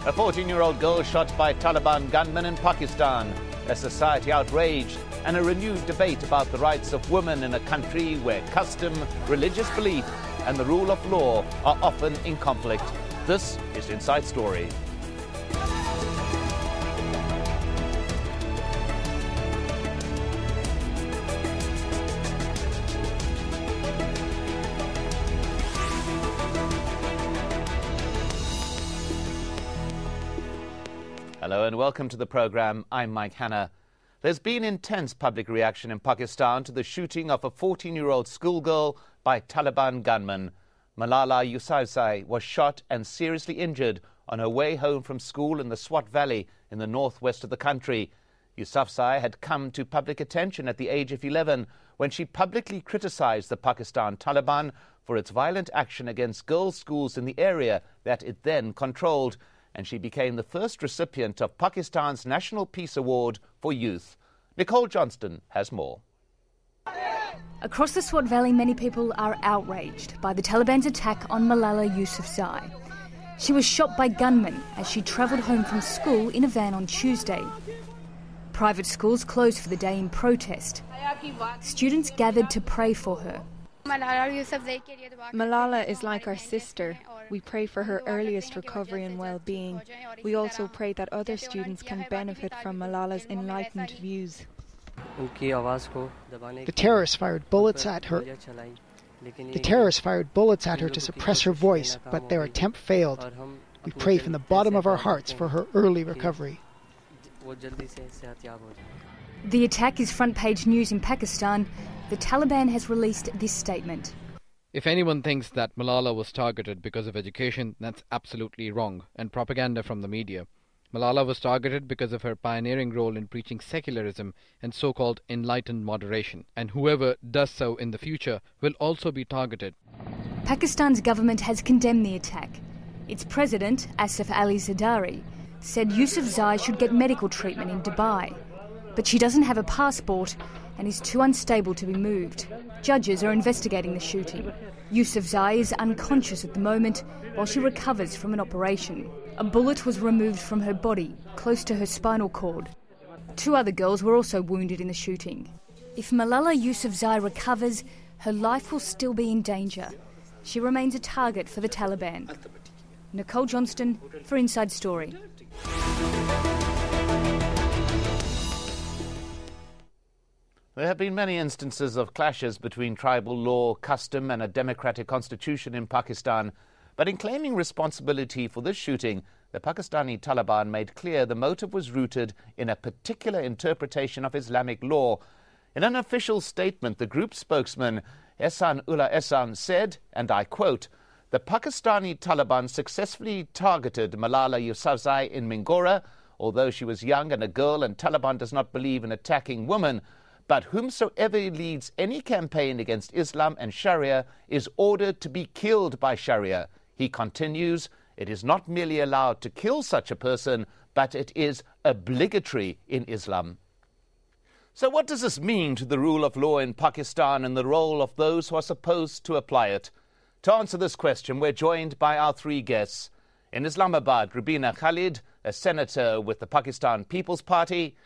A 14-year-old girl shot by Taliban gunmen in Pakistan. A society outraged and a renewed debate about the rights of women in a country where custom, religious belief and the rule of law are often in conflict. This is Inside Story. Hello and welcome to the program. I'm Mike Hanna. There's been intense public reaction in Pakistan to the shooting of a 14-year-old schoolgirl by Taliban gunmen. Malala Yousafzai was shot and seriously injured on her way home from school in the Swat Valley in the northwest of the country. Yousafzai had come to public attention at the age of 11 when she publicly criticized the Pakistan Taliban for its violent action against girls' schools in the area that it then controlled, and she became the first recipient of Pakistan's National Peace Award for Youth. Nicole Johnston has more. Across the Swat Valley, many people are outraged by the Taliban's attack on Malala Yousafzai. She was shot by gunmen as she travelled home from school in a van on Tuesday. Private schools closed for the day in protest. Students gathered to pray for her. Malala is like our sister. We pray for her earliest recovery and well-being. We also pray that other students can benefit from Malala's enlightened views. The terrorists fired bullets at her. To suppress her voice, but their attempt failed. We pray from the bottom of our hearts for her early recovery. The attack is front-page news in Pakistan. The Taliban has released this statement. If anyone thinks that Malala was targeted because of education, that's absolutely wrong, and propaganda from the media. Malala was targeted because of her pioneering role in preaching secularism and so-called enlightened moderation, and whoever does so in the future will also be targeted. Pakistan's government has condemned the attack. Its president, Asif Ali Zardari, said Yousafzai should get medical treatment in Dubai, but she doesn't have a passport and is too unstable to be moved. Judges are investigating the shooting. Yousafzai is unconscious at the moment while she recovers from an operation. A bullet was removed from her body, close to her spinal cord. 2 other girls were also wounded in the shooting. If Malala Yousafzai recovers, her life will still be in danger. She remains a target for the Taliban. Nicole Johnston for Inside Story. There have been many instances of clashes between tribal law, custom and a democratic constitution in Pakistan. But in claiming responsibility for this shooting, the Pakistani Taliban made clear the motive was rooted in a particular interpretation of Islamic law. In an official statement, the group spokesman Ehsan Ullah Ehsan said, and I quote, "The Pakistani Taliban successfully targeted Malala Yousafzai in Mingora, although she was young and a girl, and Taliban does not believe in attacking women. But whomsoever leads any campaign against Islam and Sharia is ordered to be killed by Sharia." He continues, "It is not merely allowed to kill such a person, but it is obligatory in Islam." So what does this mean to the rule of law in Pakistan and the role of those who are supposed to apply it? To answer this question, we're joined by our 3 guests. In Islamabad, Rubina Khalid, a senator with the Pakistan People's Party.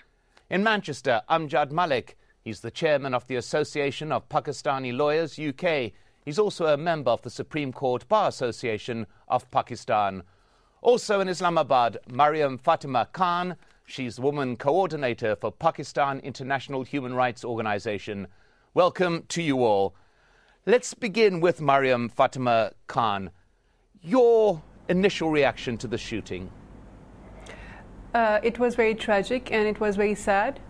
In Manchester, Amjad Malik. He's the chairman of the Association of Pakistani Lawyers, UK. He's also a member of the Supreme Court Bar Association of Pakistan. Also in Islamabad, Mariam Fatima Khan. She's the woman coordinator for Pakistan International Human Rights Organization. Welcome to you all. Let's begin with Mariam Fatima Khan. Your initial reaction to the shooting? It was very tragic and it was very sad.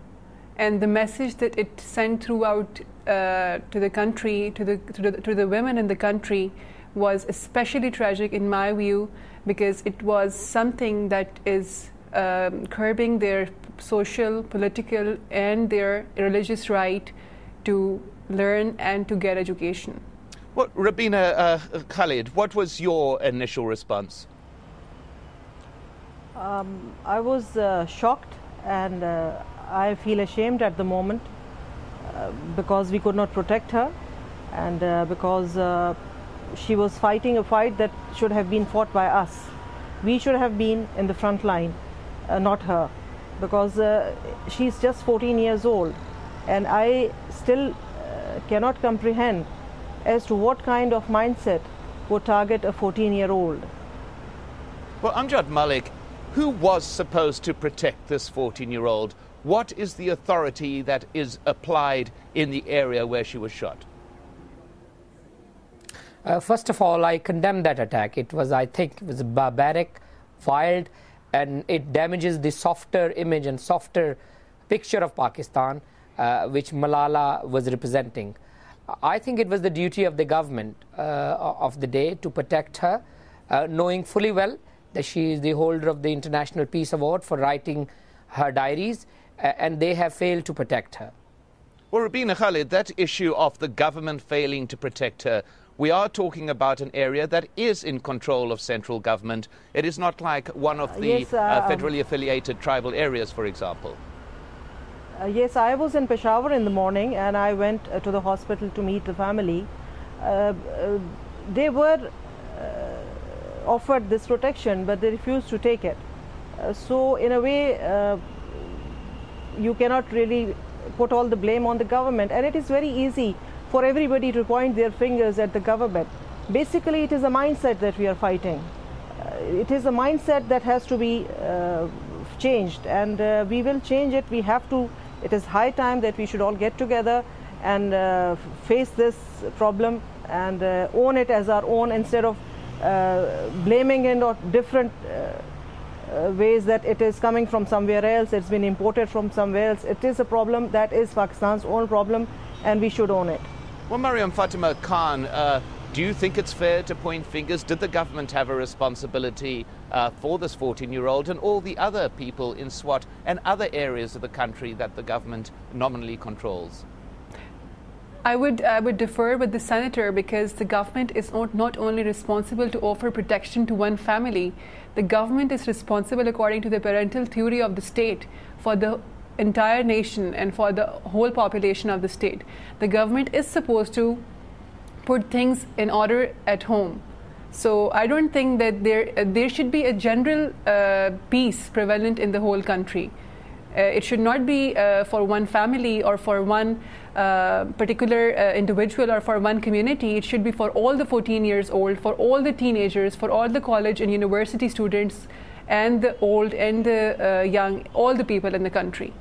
And the message that it sent throughout to the country, to the women in the country, was especially tragic in my view, because it was something that is curbing their social, political, and their religious right to learn and to get education. What, Rubina Khalid, what was your initial response? I was shocked, and I feel ashamed at the moment because we could not protect her, and because she was fighting a fight that should have been fought by us. We should have been in the front line, not her, because she's just 14 years old, and I still cannot comprehend as to what kind of mindset would target a 14-year-old. Well, Amjad Malik, who was supposed to protect this 14-year-old? What is the authority that is applied in the area where she was shot? First of all, I condemn that attack. I think it was barbaric, wild, and it damages the softer image and softer picture of Pakistan, which Malala was representing. I think it was the duty of the government of the day to protect her, knowing fully well that she is the holder of the International Peace Award for writing her diaries, and they have failed to protect her. Well, Rabina Khalid, that issue of the government failing to protect her, we are talking about an area that is in control of central government. It is not like one of the federally affiliated tribal areas, for example. Yes, I was in Peshawar in the morning, and I went to the hospital to meet the family. They were offered this protection, but they refused to take it. So in a way, you cannot really put all the blame on the government, and it is very easy for everybody to point their fingers at the government. Basically, it is a mindset that we are fighting. It is a mindset that has to be changed, and we will change it. We have to. It is high time that we should all get together and face this problem and own it as our own, instead of blaming it on different ways that it is coming from somewhere else, it's been imported from somewhere else. It is a problem that is Pakistan's own problem, and we should own it. Well, Mariam Fatima Khan, do you think it's fair to point fingers? Did the government have a responsibility for this 14-year-old and all the other people in Swat and other areas of the country that the government nominally controls? I would defer with the senator, because the government is not only responsible to offer protection to one family, the government is responsible, according to the parental theory of the state, for the entire nation and for the whole population of the state. The government is supposed to put things in order at home. So I don't think that there should be a general peace prevalent in the whole country. It should not be for one family or for one particular individual or for one community. It should be for all the 14 years old, for all the teenagers, for all the college and university students, and the old and the young, all the people in the country.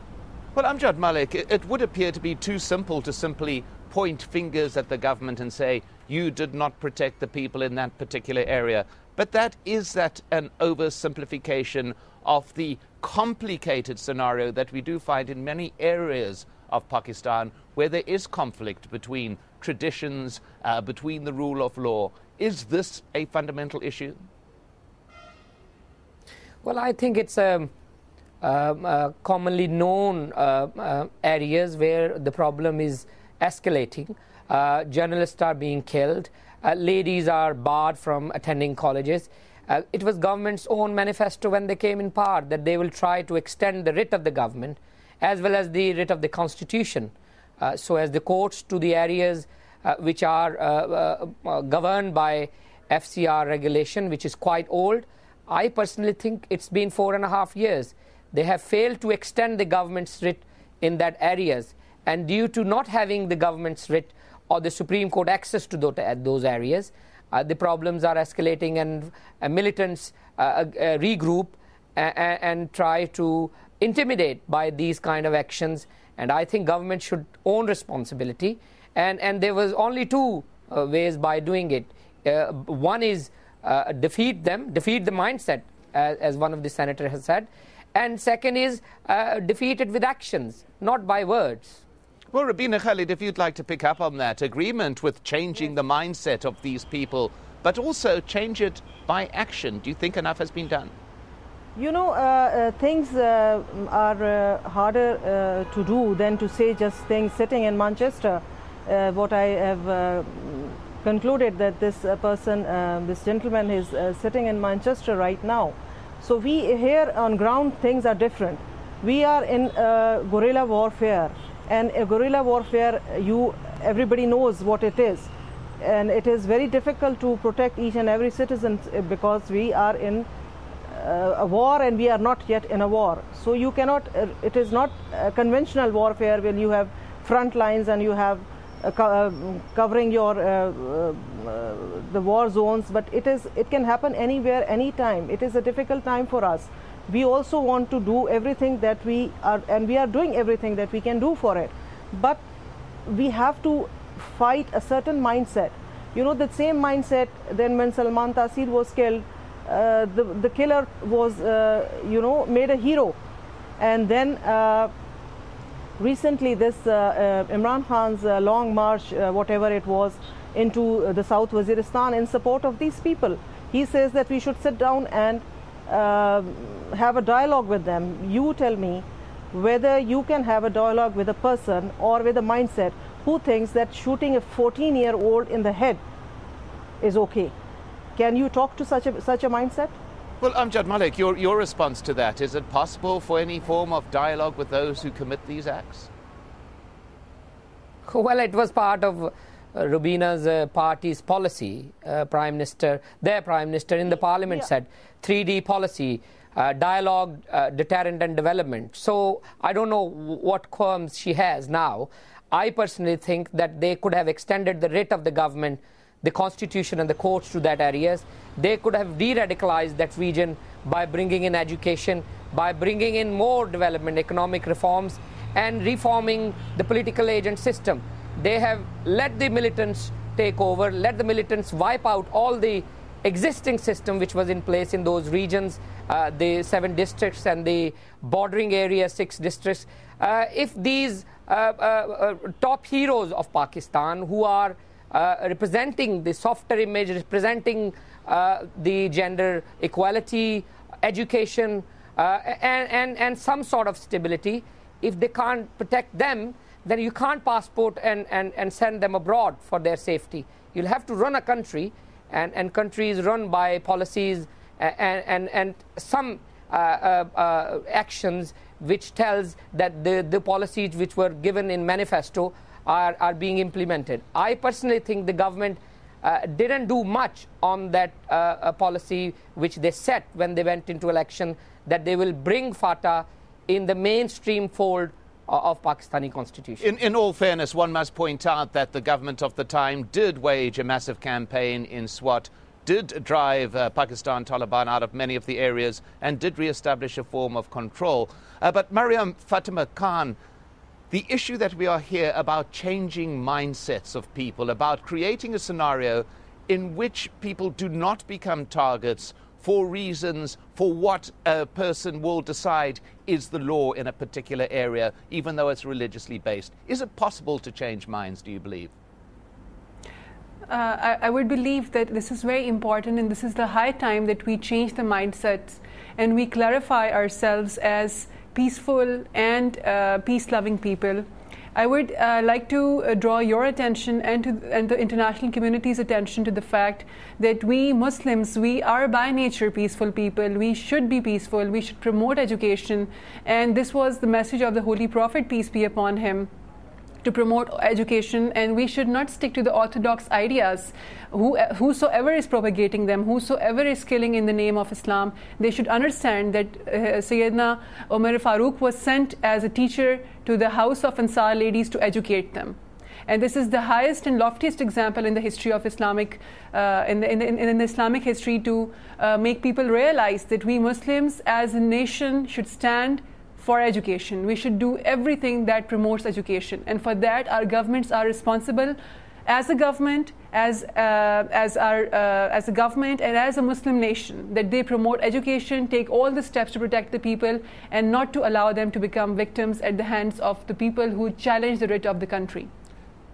Well, Amjad Malik, it would appear to be too simple to simply point fingers at the government and say, you did not protect the people in that particular area. But is that an oversimplification of the complicated scenario that we do find in many areas of Pakistan, where there is conflict between traditions, between the rule of law? Is this a fundamental issue? Well, I think it's commonly known areas where the problem is escalating. Journalists are being killed. Ladies are barred from attending colleges. It was government's own manifesto when they came in power that they will try to extend the writ of the government as well as the writ of the constitution, so as the courts to the areas which are governed by FCR regulation, which is quite old. I personally think it's been 4.5 years. They have failed to extend the government's writ in that areas, and due to not having the government's writ or the Supreme Court access to those areas, the problems are escalating, and militants regroup and try to intimidate by these kind of actions. And I think government should own responsibility, and there was only two ways by doing it. One is defeat the mindset, as one of the senators has said, and second is defeat it with actions, not by words. Well, Rabina Khalid, if you'd like to pick up on that, agreement with changing the mindset of these people, but also change it by action. Do you think enough has been done? You know, things are harder to do than to say just things. Sitting in Manchester, what I have concluded that this this gentleman is sitting in Manchester right now. So we here on ground, things are different. We are in guerrilla warfare. And a guerrilla warfare, everybody knows what it is. And it is very difficult to protect each and every citizen because we are in a war and we are not yet in a war. So you cannot, it is not conventional warfare where you have front lines and you have covering your the war zones, but it can happen anywhere, anytime. It is a difficult time for us. We also want to do everything that we are, and we are doing everything that we can do for it, but we have to fight a certain mindset. You know, the same mindset then when Salman Taseer was killed, the killer was made a hero, and then recently this Imran Khan's long march, whatever it was, into the South Waziristan in support of these people. He says that we should sit down and have a dialogue with them. You tell me whether you can have a dialogue with a person or with a mindset who thinks that shooting a 14-year-old in the head is okay. Can you talk to such a mindset? Well, Amjad Malik, your response to that, is it possible for any form of dialogue with those who commit these acts? Well, it was part of Rubina's party's policy. Their Prime Minister in the Parliament said 3D policy, dialogue, deterrent and development. So I don't know what qualms she has now. I personally think that they could have extended the writ of the government, the constitution and the courts to that areas. They could have de-radicalized that region by bringing in education, by bringing in more development, economic reforms, and reforming the political agent system. They have let the militants take over, let the militants wipe out all the existing system which was in place in those regions, the 7 districts and the bordering area 6 districts. If these top heroes of Pakistan who are representing the softer image, representing the gender equality, education, and some sort of stability, if they can't protect them, then you can't passport and send them abroad for their safety. You'll have to run a country, and countries run by policies and some actions which tells that the policies which were given in manifesto are being implemented. I personally think the government didn't do much on that policy which they set when they went into election, that they will bring FATA in the mainstream fold of Pakistani constitution. In all fairness, one must point out that the government of the time did wage a massive campaign in Swat, did drive Pakistan Taliban out of many of the areas, and did re-establish a form of control. But Mariam Fatima Khan, the issue that we are here about changing mindsets of people, about creating a scenario in which people do not become targets for reasons for what a person will decide is the law in a particular area, even though it's religiously based. Is it possible to change minds, do you believe? I would believe that this is very important, and this is the high time that we change the mindsets and we clarify ourselves as peaceful and peace-loving people. I would like to draw your attention and the international community's attention to the fact that we Muslims, we are by nature peaceful people. We should be peaceful. We should promote education. And this was the message of the Holy Prophet, peace be upon him, to promote education, and we should not stick to the orthodox ideas. Whosoever is propagating them, whosoever is killing in the name of Islam, they should understand that Sayyidina Umar Farooq was sent as a teacher to the house of Ansar ladies to educate them. And this is the highest and loftiest example in the history of Islamic, in the Islamic history, to make people realize that we Muslims as a nation should stand for education. We should do everything that promotes education, and for that our governments are responsible. As a government, as a government, and as a Muslim nation, that they promote education, take all the steps to protect the people, and not to allow them to become victims at the hands of the people who challenge the writ of the country.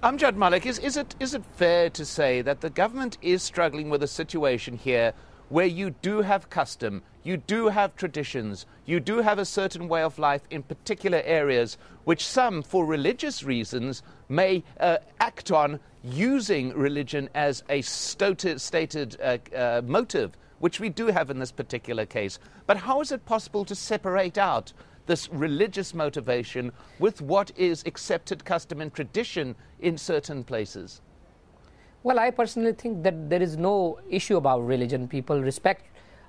Amjad Malik, is it fair to say that the government is struggling with a situation here where you do have custom, you do have traditions, you do have a certain way of life in particular areas, which some, for religious reasons, may act on using religion as a stated motive, which we do have in this particular case. But how is it possible to separate out this religious motivation with what is accepted custom and tradition in certain places? Well, I personally think that there is no issue about religion. People respect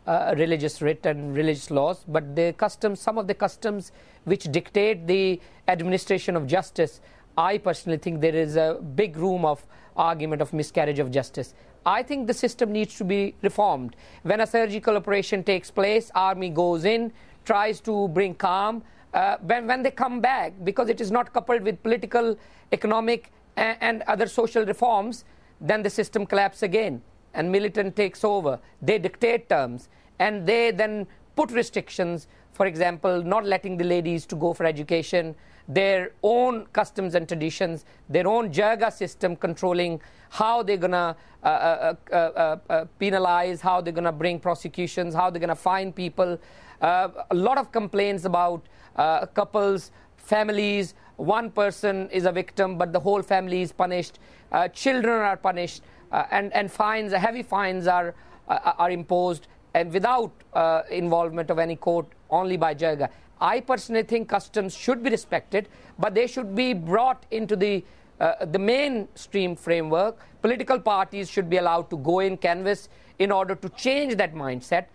religious writ and religious laws, but the customs, some of the customs which dictate the administration of justice, I personally think there is a big room of argument of miscarriage of justice. I think the system needs to be reformed. When a surgical operation takes place, army goes in, tries to bring calm. When they come back, because it is not coupled with political, economic, and other social reforms, then the system collapses again, and militant takes over. They dictate terms, and they then put restrictions, for example, not letting the ladies to go for education, their own customs and traditions, their own jirga system controlling how they're going to penalize, how they're going to bring prosecutions, how they're going to fine people. A lot of complaints about couples, families, one person is a victim, but the whole family is punished. Children are punished, and fines, heavy fines are imposed, and without involvement of any court, only by jirga. I personally think customs should be respected, but they should be brought into the mainstream framework. Political parties should be allowed to go in, canvass, in order to change that mindset,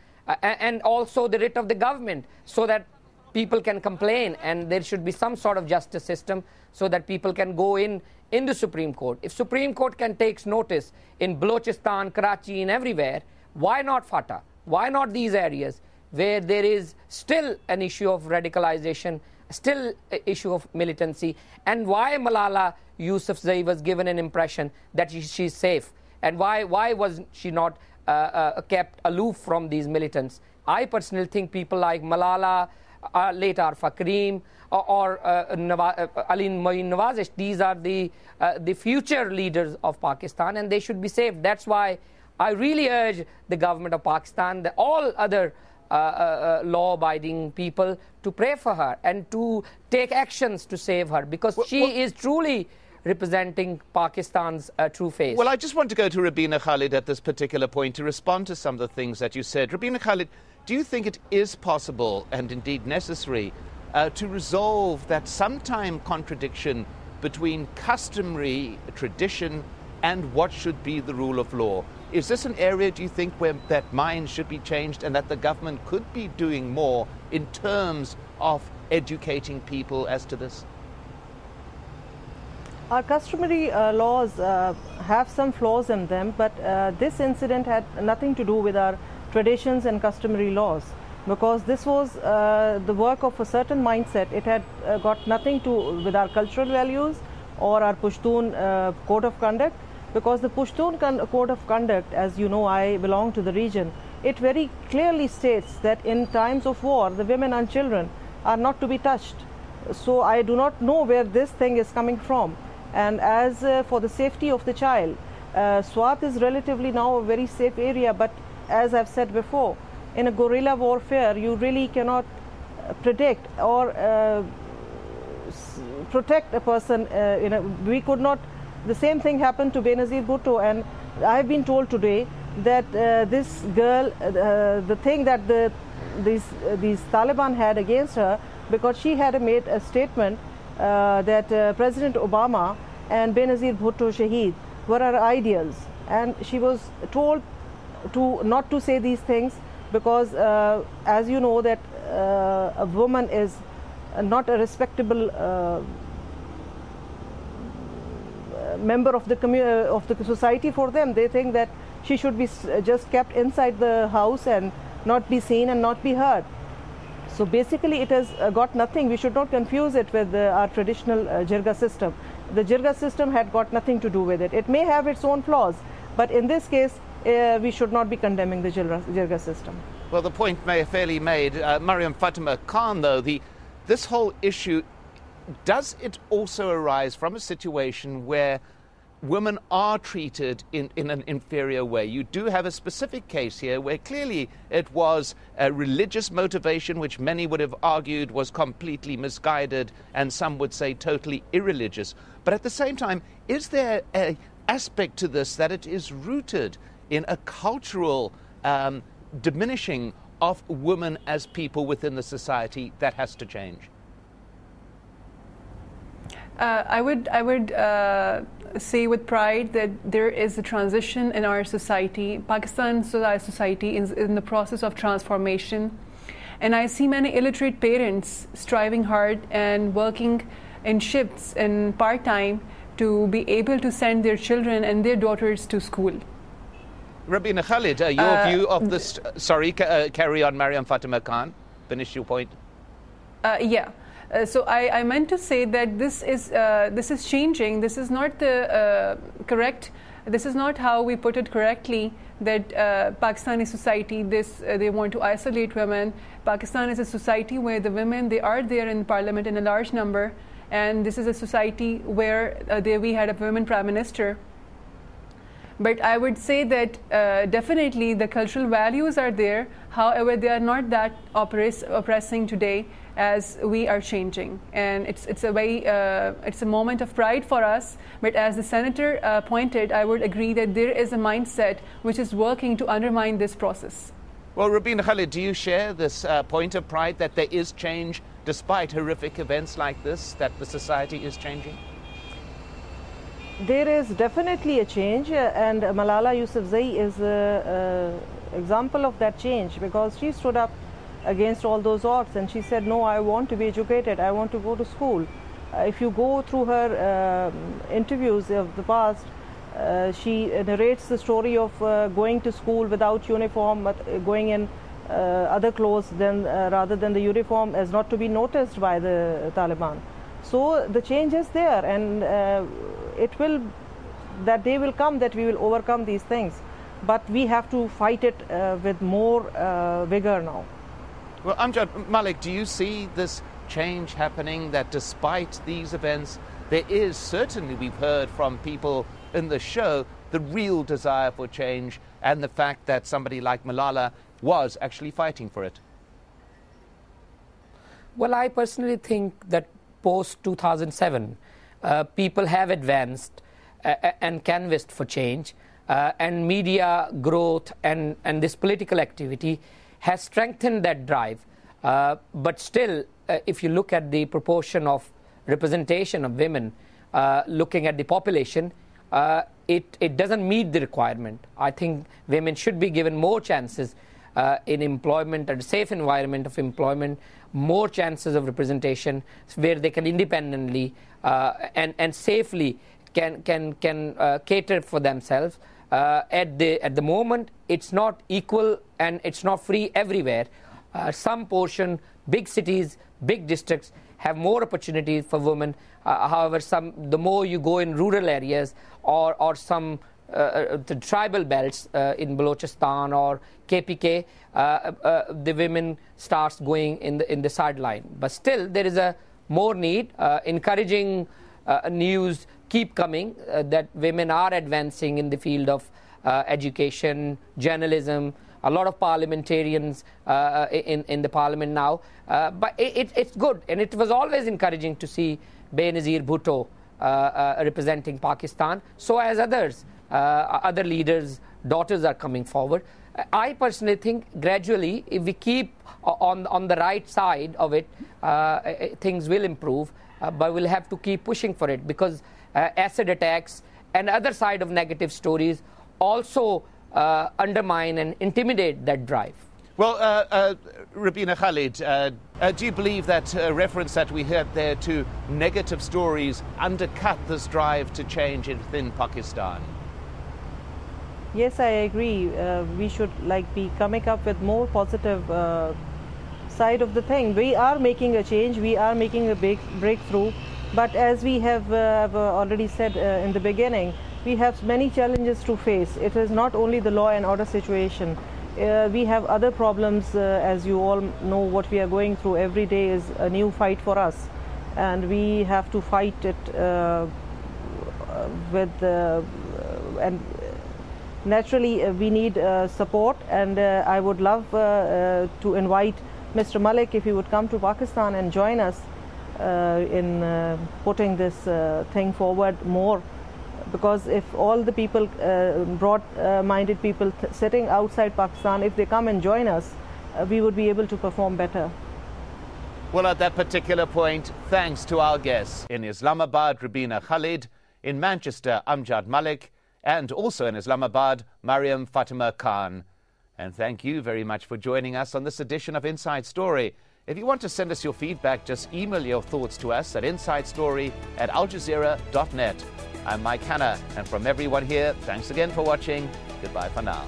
and also the writ of the government, so that people can complain, and there should be some sort of justice system so that people can go in the Supreme Court. If Supreme Court can take notice in Balochistan, Karachi, and everywhere, why not FATA? Why not these areas where there is still an issue of radicalization, still an issue of militancy, and why Malala Yousafzai was given an impression that she's safe, and why was she not kept aloof from these militants? I personally think people like Malala, late Arfa Karim, or Aline Moin Nawazish, these are the future leaders of Pakistan, and they should be saved. That's why I really urge the government of Pakistan, all other law-abiding people, to pray for her and to take actions to save her, because she is truly representing Pakistan's true face. Well, I just want to go to Rabina Khalid at this particular point to respond to some of the things that you said. Rabina Khalid, do you think it is possible, and indeed necessary, to resolve that sometime contradiction between customary tradition and what should be the rule of law? Is this an area, do you think, where that mind should be changed and that the government could be doing more in terms of educating people as to this? Our customary laws have some flaws in them, but this incident had nothing to do with our traditions and customary laws, because this was the work of a certain mindset. It had got nothing to with our cultural values or our Pushtun code of conduct, because the Pushtun code of conduct, as you know, I belong to the region, it very clearly states that in times of war, the women and children are not to be touched. So I do not know where this thing is coming from. And as for the safety of the child, Swat is relatively now a very safe area, but as I've said before, in a guerrilla warfare, you really cannot predict or protect a person. We could not. The same thing happened to Benazir Bhutto, and I've been told today that this girl, the thing that these Taliban had against her, because she had made a statement that President Obama and Benazir Bhutto Shaheed were her ideals, and she was told to not to say these things, because as you know that a woman is not a respectable member of the society. For them, they think that she should be just kept inside the house and not be seen and not be heard. So basically it has got nothing. We should not confuse it with our traditional jirga system. The jirga system had got nothing to do with it. It may have its own flaws, but in this case we should not be condemning the jirga system. Well, the point fairly made. Mariam Fatima Khan, though, this whole issue, does it also arise from a situation where women are treated in an inferior way? You do have a specific case here where clearly it was a religious motivation, which many would have argued was completely misguided, and some would say totally irreligious. But at the same time, is there an aspect to this that it is rooted in a cultural diminishing of women as people within the society that has to change? I would say with pride that there is a transition in our society. Pakistan society is in the process of transformation. And I see many illiterate parents striving hard and working in shifts and part-time to be able to send their children and their daughters to school. Rabina Khalid, your view of this... Sorry, carry on, Mariam Fatima Khan. Finish your point. So I meant to say that this is changing. This is not the correct. This is not how we put it correctly. That Pakistani society, they want to isolate women. Pakistan is a society where the women, they are there in parliament in a large number, and this is a society where there we had a women prime minister. But I would say that definitely the cultural values are there. However, they are not that oppressing today as we are changing. And it's a moment of pride for us. But as the senator pointed, I would agree that there is a mindset which is working to undermine this process. Well, Rabina Khalid, do you share this point of pride that there is change despite horrific events like this, that the society is changing? There is definitely a change, and Malala Yousafzai is an example of that change, because she stood up against all those odds and she said, no, I want to be educated, I want to go to school. If you go through her interviews of the past, she narrates the story of going to school without uniform, but going in other clothes rather than the uniform, as not to be noticed by the Taliban. So the change is there, and that day will come that we will overcome these things. But we have to fight it with more vigor now. Well, Amjad Malik, do you see this change happening, that despite these events, there is certainly, we've heard from people in the show, the real desire for change, and the fact that somebody like Malala was actually fighting for it? Well, I personally think that post-2007, people have advanced and canvassed for change, and media growth and this political activity has strengthened that drive. But still, if you look at the proportion of representation of women, looking at the population, it doesn't meet the requirement. I think women should be given more chances in employment, a safe environment of employment, more chances of representation where they can independently and safely can cater for themselves. At the moment, it's not equal and it's not free everywhere. Some portion, big cities, big districts have more opportunities for women. However, the more you go in rural areas or some the tribal belts in Balochistan or KPK, the women starts going in the sideline. But still, there is a more need. Encouraging news keep coming that women are advancing in the field of education, journalism. A lot of parliamentarians in the parliament now. But it's good, and it was always encouraging to see Benazir Bhutto representing Pakistan. So as others, other leaders' daughters are coming forward. I personally think gradually, if we keep on the right side of it, things will improve. But we'll have to keep pushing for it, because acid attacks and other side of negative stories also undermine and intimidate that drive. Well, Rabina Khalid, do you believe that reference that we heard there to negative stories undercut this drive to change within Pakistan? Yes, I agree. We should be coming up with more positive side of the thing. We are making a change. We are making a big breakthrough. But as we have already said in the beginning, we have many challenges to face. It is not only the law and order situation. We have other problems, as you all know, what we are going through every day is a new fight for us. And we have to fight it and naturally we need support. And I would love to invite Mr. Malik, if he would come to Pakistan and join us in putting this thing forward more. Because if all the people, broad-minded people sitting outside Pakistan, if they come and join us, we would be able to perform better. Well, at that particular point, thanks to our guests in Islamabad, Rabina Khalid, In Manchester, Amjad Malik. And also in Islamabad, Mariam Fatima Khan. And thank you very much for joining us on this edition of Inside Story. If you want to send us your feedback, just email your thoughts to us at insidestory@aljazeera.net. I'm Mike Hanna, and from everyone here, thanks again for watching. Goodbye for now.